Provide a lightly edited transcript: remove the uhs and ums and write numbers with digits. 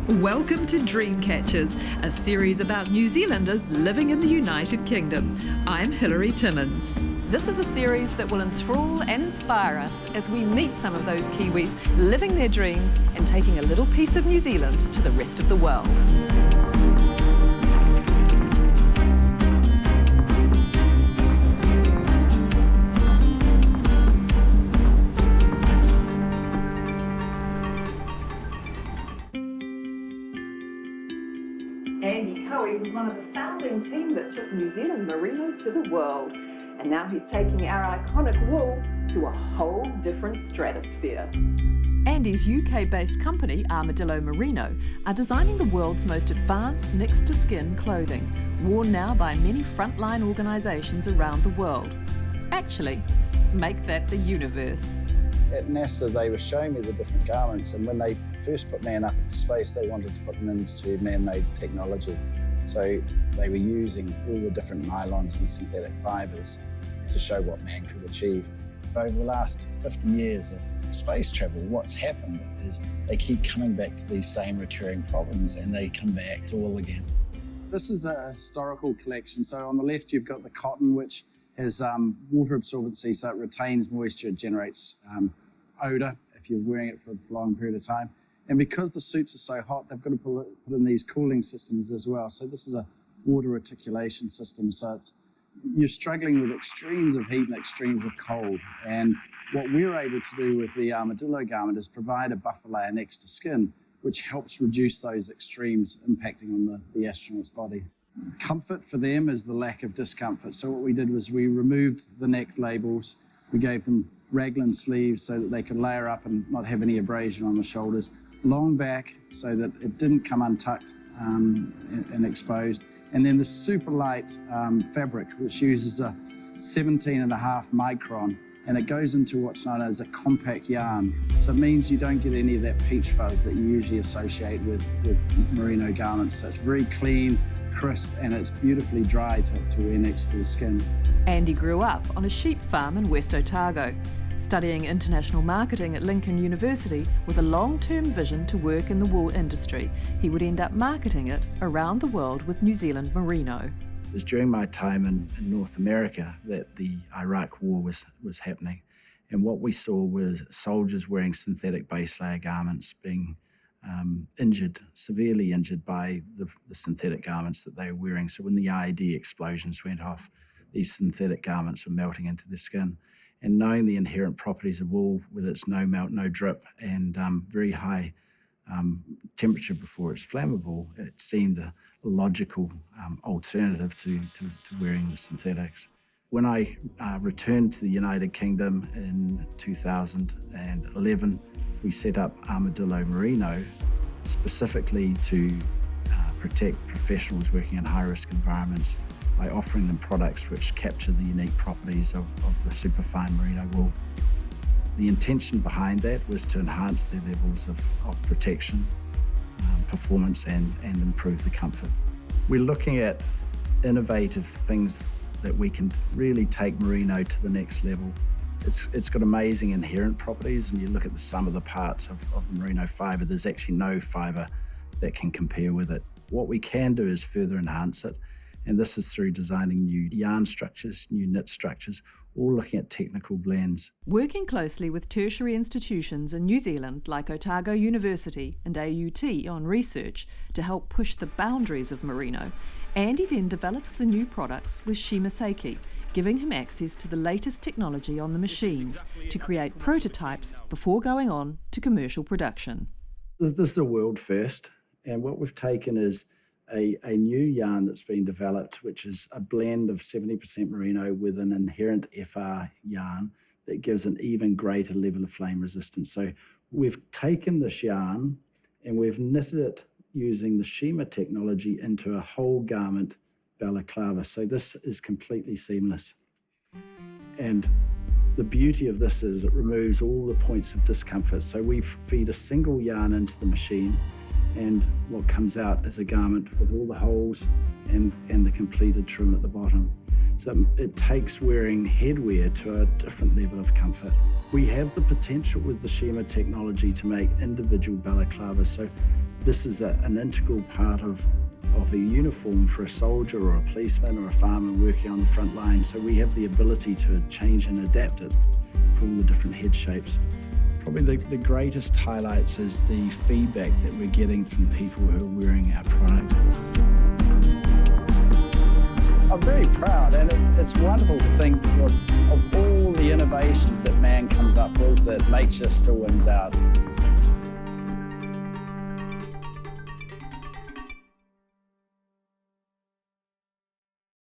Welcome to Dreamcatchers, a series about New Zealanders living in the United Kingdom. I'm Hilary Timmins. This is a series that will enthrall and inspire us as we meet some of those Kiwis living their dreams and taking a little piece of New Zealand to the rest of the world. Caughey was one of the founding team that took New Zealand merino to the world. And now he's taking our iconic wool to a whole different stratosphere. Andy's UK-based company, Armadillo Merino, are designing the world's most advanced next-to-skin clothing, worn now by many frontline organisations around the world. Actually, make that the universe. At NASA, they were showing me the different garments, and when they first put man up into space, they wanted to put them into man-made technology. So they were using all the different nylons and synthetic fibres to show what man could achieve. Over the last 50 years of space travel, what's happened is they keep coming back to these same recurring problems, and they come back to all again. This is a historical collection. So on the left, you've got the cotton, which has water absorbency, so it retains moisture, it generates odour if you're wearing it for a long period of time. And because the suits are so hot, they've got to put in these cooling systems as well. So this is a water reticulation system. So you're struggling with extremes of heat and extremes of cold. And what we're able to do with the Armadillo garment is provide a buffer layer next to skin, which helps reduce those extremes impacting on the astronaut's body. Comfort for them is the lack of discomfort. So what we did was we removed the neck labels. We gave them raglan sleeves so that they could layer up and not have any abrasion on the shoulders. Long back so that it didn't come untucked and exposed. And then the super light fabric, which uses a 17.5 micron, and it goes into what's known as a compact yarn. So it means you don't get any of that peach fuzz that you usually associate with merino garments. So it's very clean, crisp, and it's beautifully dry to wear next to the skin. Andy grew up on a sheep farm in West Otago, studying international marketing at Lincoln University with a long-term vision to work in the wool industry. He would end up marketing it around the world with New Zealand merino. It was during my time in North America that the Iraq War was happening. And what we saw was soldiers wearing synthetic base layer garments being severely injured by the synthetic garments that they were wearing. So when the IED explosions went off, these synthetic garments were melting into their skin. And knowing the inherent properties of wool with its no melt, no drip, and very high temperature before it's flammable, it seemed a logical alternative to wearing the synthetics. When I returned to the United Kingdom in 2011, we set up Armadillo Merino specifically to protect professionals working in high-risk environments by offering them products which capture the unique properties of the superfine merino wool. The intention behind that was to enhance their levels of protection, performance, and improve the comfort. We're looking at innovative things that we can really take merino to the next level. It's got amazing inherent properties, and you look at the sum of the parts of the merino fibre, there's actually no fibre that can compare with it. What we can do is further enhance it, and this is through designing new yarn structures, new knit structures, all looking at technical blends. Working closely with tertiary institutions in New Zealand like Otago University and AUT on research to help push the boundaries of merino, Andy then develops the new products with Shimaseki, giving him access to the latest technology on the machines to create prototypes before going on to commercial production. This is a world first, and what we've taken is a new yarn that's been developed, which is a blend of 70% merino with an inherent FR yarn that gives an even greater level of flame resistance. So we've taken this yarn and we've knitted it using the Shima technology into a whole garment balaclava. So this is completely seamless. And the beauty of this is it removes all the points of discomfort. So we feed a single yarn into the machine, and what comes out is a garment with all the holes and the completed trim at the bottom. So it takes wearing headwear to a different level of comfort. We have the potential with the Shima technology to make individual balaclavas. So This is an integral part of a uniform for a soldier or a policeman or a farmer working on the front line, so we have the ability to change and adapt it for all the different head shapes. Probably the greatest highlights is the feedback that we're getting from people who are wearing our product. I'm very proud, and it's wonderful to think of all the innovations that man comes up with, that nature still wins out.